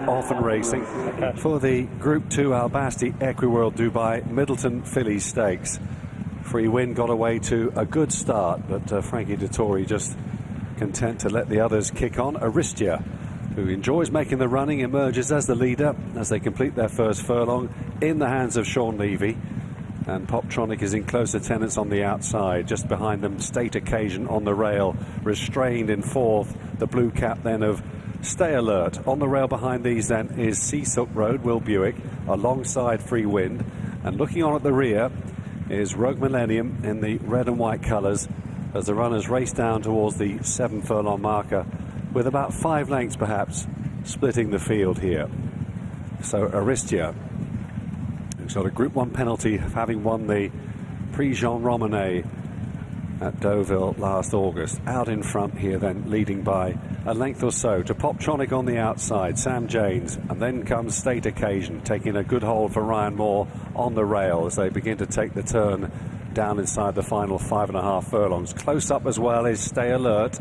off and racing for the Group 2 Albasti Equiworld Dubai Middleton Fillies Stakes. Free Wind got away to a good start, but Frankie Dettori just content to let the others kick on. Aristia, who enjoys making the running, emerges as the leader as they complete their first furlong in the hands of Sean Levy. And Poptronic is in close attendance on the outside. Just behind them, State Occasion on the rail, restrained in fourth. The blue cap then of Stay Alert. On the rail behind these then is Sea Silk Road, Will Buick, alongside Free Wind. And looking on at the rear is Rogue Millennium in the red and white colours as the runners race down towards the 7 furlong marker, with about 5 lengths perhaps splitting the field here. So Aristia, who's got a Group 1 penalty of having won the Prix-Jean Romanet at Deauville last August, out in front here then, leading by a length or so to Poptronic on the outside, Sam James, and then comes State Occasion, taking a good hold for Ryan Moore on the rail as they begin to take the turn down inside the final 5.5 furlongs. Close up as well is Stay Alert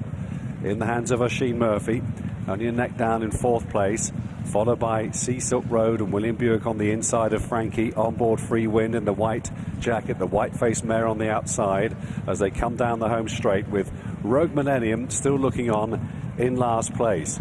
in the hands of Oisin Murphy, only a neck down in 4th place, followed by Sea Silk Road and William Buick on the inside of Frankie. On board Free Wind in the white jacket, the white-faced mare on the outside as they come down the home straight, with Rogue Millennium still looking on in last place.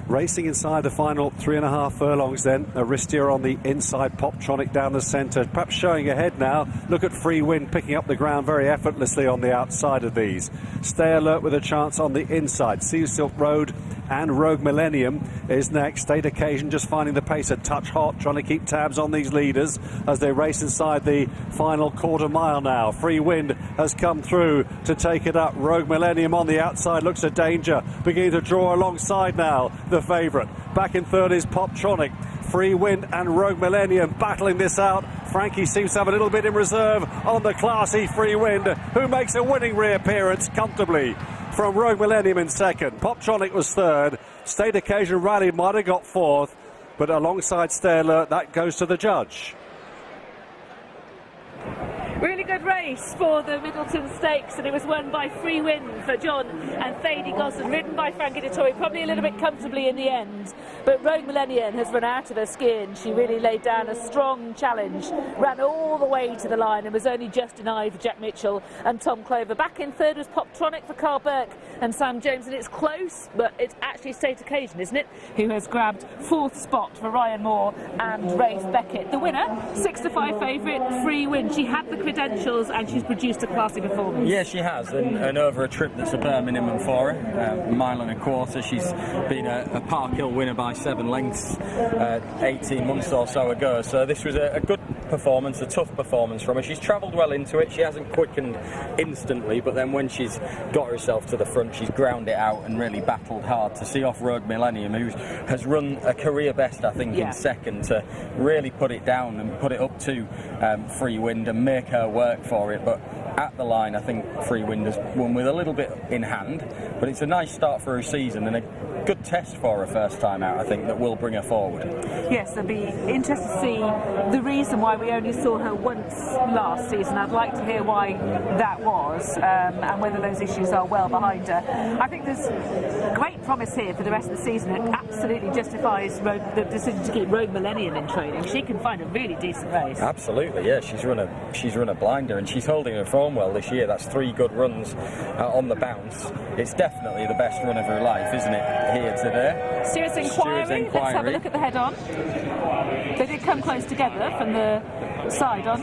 Racing inside the final 3.5 furlongs then, Aristia on the inside, Poptronic down the centre, perhaps showing ahead now. Look at Free Wind picking up the ground very effortlessly on the outside of these. Stay Alert with a chance on the inside. Sea Silk Road and Rogue Millennium is next. State Occasion just finding the pace a touch hot, trying to keep tabs on these leaders as they race inside the final quarter mile now. Free Wind has come through to take it up. Rogue Millennium on the outside looks a danger, beginning to draw alongside now the favourite. Back in third is Poptronic. Free Wind and Rogue Millennium battling this out. Frankie seems to have a little bit in reserve on the classy Free Wind, who makes a winning reappearance comfortably from Rogue Millennium in second. Poptronic was third. State Occasion rallied, might have got fourth, but alongside Stay Alert, that goes to the judge. Really good race for the Middleton Stakes, and it was won by Free Wind for John and Thady Gosden, ridden by Frankie Dettori, probably a little bit comfortably in the end. But Rogue Millennium has run out of her skin. She really laid down a strong challenge, ran all the way to the line and was only just denied for Jack Mitchell and Tom Clover. Back in third was Poptronic for Carl Burke and Sam James, and it's close, but it's actually State Occasion, isn't it, who has grabbed 4th spot for Ryan Moore and Rafe Beckett. The winner, 6-5 favourite, Free Wind. She had the credentials and she's produced a classy performance. Yeah, she has, and over a trip that's a bare minimum for her, 1.25 miles. She's been a Park Hill winner by 7 lengths 18 months or so ago, so this was a good performance, a tough performance from her. She's travelled well into it. She hasn't quickened instantly, but then when she's got herself to the front, she's ground it out and really battled hard to see off Rogue Millennium, who has run a career best, I think, in second, to really put it down and put it up to Free Wind and make her work for it. But at the line, I think Free Wind has won with a little bit in hand, but it's a nice start for her season and a good test for her first time out, I think, that will bring her forward. Yes, it'll be interesting to see the reason why we only saw her once last season. I'd like to hear why that was, and whether those issues are well behind her. I think there's great promise here for the rest of the season. It absolutely justifies the decision to keep Rogue Millennium in training. She can find a really decent race. Absolutely, yeah. She's run a blinder and she's holding her form well this year. That's 3 good runs on the bounce. It's definitely the best run of her life, isn't it, here today? Stewards Inquiry. Let's have a look at the head on. They did come close together from the side on.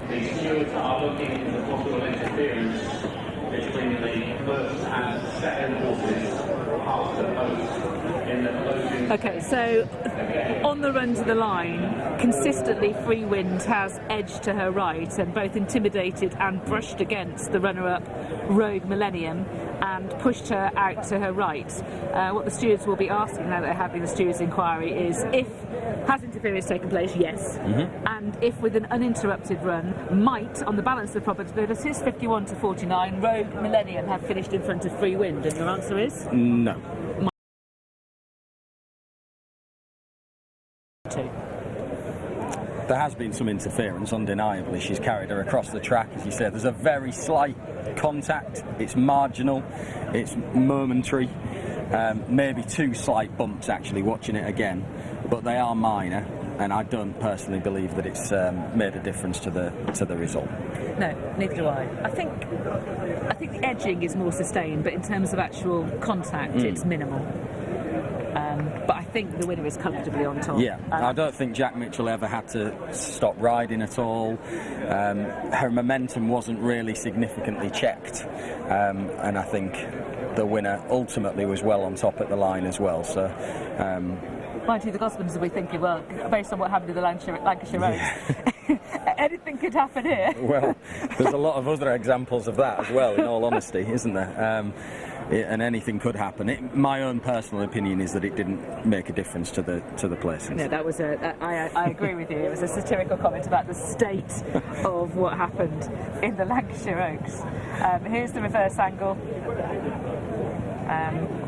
The stewards are looking into the possible interference between the first and second horses past the post in the closing. Okay, so on the run to the line, consistently Free Wind has edged to her right and both intimidated and brushed against the runner-up Rogue Millennium and pushed her out to her right. What the stewards will be asking now that they're having the stewards inquiry is if has interference taken place? Yes. And if with an uninterrupted run, might, on the balance of the probabilities, 51-49, Rogue Millennium have finished in front of Free Wind? And your answer is? No. there has been some interference, undeniably. She's carried her across the track, as you said. There's a very slight contact. It's marginal. It's momentary. Maybe 2 slight bumps, actually, watching it again. But they are minor, and I don't personally believe that it's made a difference to the result. No, neither do I. I think the edging is more sustained, but in terms of actual contact, it's minimal. But I think the winner is comfortably on top. Yeah, I don't think Jack Mitchell ever had to stop riding at all. Her momentum wasn't really significantly checked, and I think the winner ultimately was well on top at the line as well. So. Mind you, the Gosdens will be thinking, well, based on what happened in the Lancashire Oaks, anything could happen here. Well, there's a lot of other examples of that as well, in all honesty, isn't there? And anything could happen. My own personal opinion is that it didn't make a difference to the placings. No, that was I agree with you. It was a satirical comment about the state of what happened in the Lancashire Oaks. Here's the reverse angle.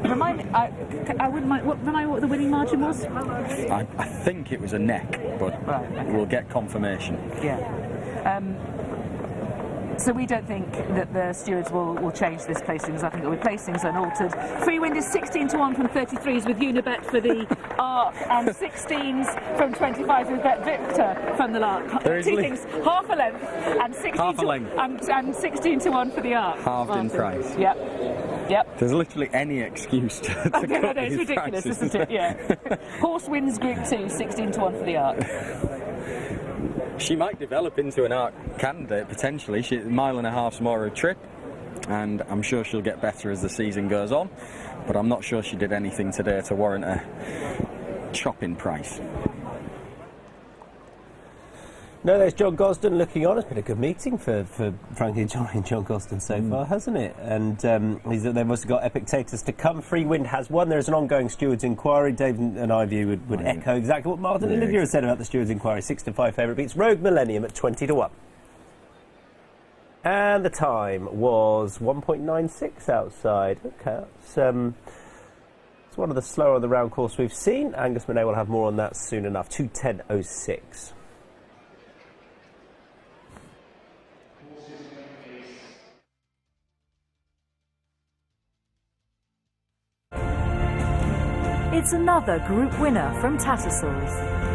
Remind me, I wouldn't mind. Remind me what the winning margin was. I think it was a neck, but right, okay. We'll get confirmation. Yeah. So we don't think that the stewards will change this placings. I think that with placings unaltered. Free wind is 16-1 from 33s with Unibet for the Arc, and 16s from 25 with Bet Victor from the Lark. Two things: half a length and 16-1 for the Arc. Halved in price. Yep. There's literally any excuse to no, cut it's these ridiculous, prices. isn't it? Yeah. Horse wins Group 2, 16-1 for the Arc. She might develop into an Arc candidate, potentially. She's 1.5 miles more a trip, and I'm sure she'll get better as the season goes on, but I'm not sure she did anything today to warrant a chopping price. No, there's John Gosden looking on. It's been a good meeting for Frankie, John and John Gosden so far, hasn't it? And they've also got Epictetus to come. Free Wind has won. There's an ongoing stewards' inquiry. Dave and Ivy would echo exactly what Martin and Olivia has said about the stewards' inquiry. 6-5 favourite beats Rogue Millennium at 20-1. And the time was 1.96 outside. Okay, it's one of the slower on the round course we've seen. Angus Monet will have more on that soon enough. 2:10.06. It's another group winner from Tattersalls.